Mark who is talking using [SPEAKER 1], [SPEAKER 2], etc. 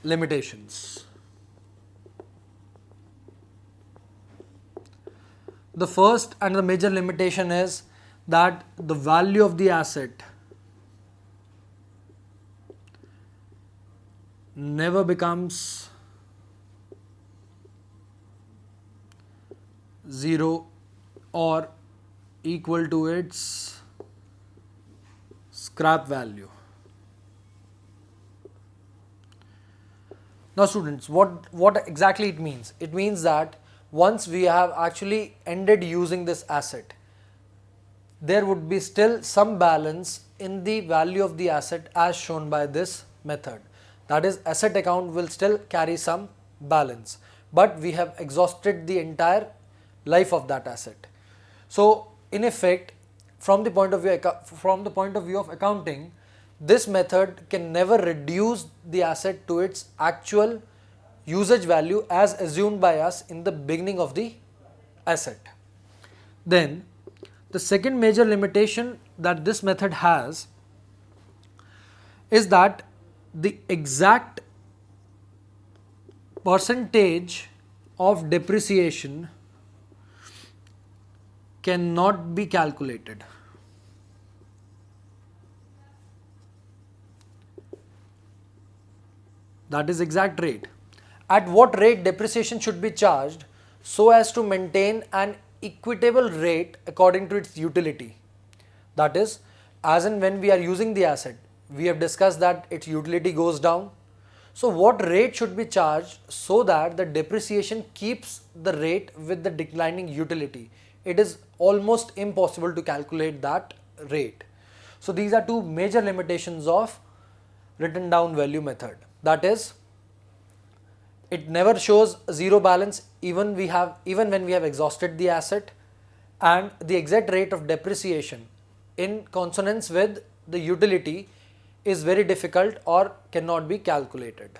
[SPEAKER 1] limitations. The first and the major limitation is that the value of the asset never becomes 0 or equal to its scrap value. Now students, what exactly it means? It means that once we have actually ended using this asset, there would be still some balance in the value of the asset as shown by this method. That is, asset account will still carry some balance, but we have exhausted the entire life of that asset. So in effect, from the point of view of accounting, this method can never reduce the asset to its actual usage value as assumed by us in the beginning of the asset. Then the second major limitation that this method has is that the exact percentage of depreciation cannot be calculated. That is exact rate. At what rate depreciation should be charged so as to maintain an equitable rate according to its utility. That is, as and when we are using the asset, we have discussed that its utility goes down. So what rate should be charged so that the depreciation keeps the rate with the declining utility? It is almost impossible to calculate that rate. So these are two major limitations of written down value method. That is, it never shows zero balance even when we have exhausted the asset, and the exact rate of depreciation in consonance with the utility is very difficult or cannot be calculated.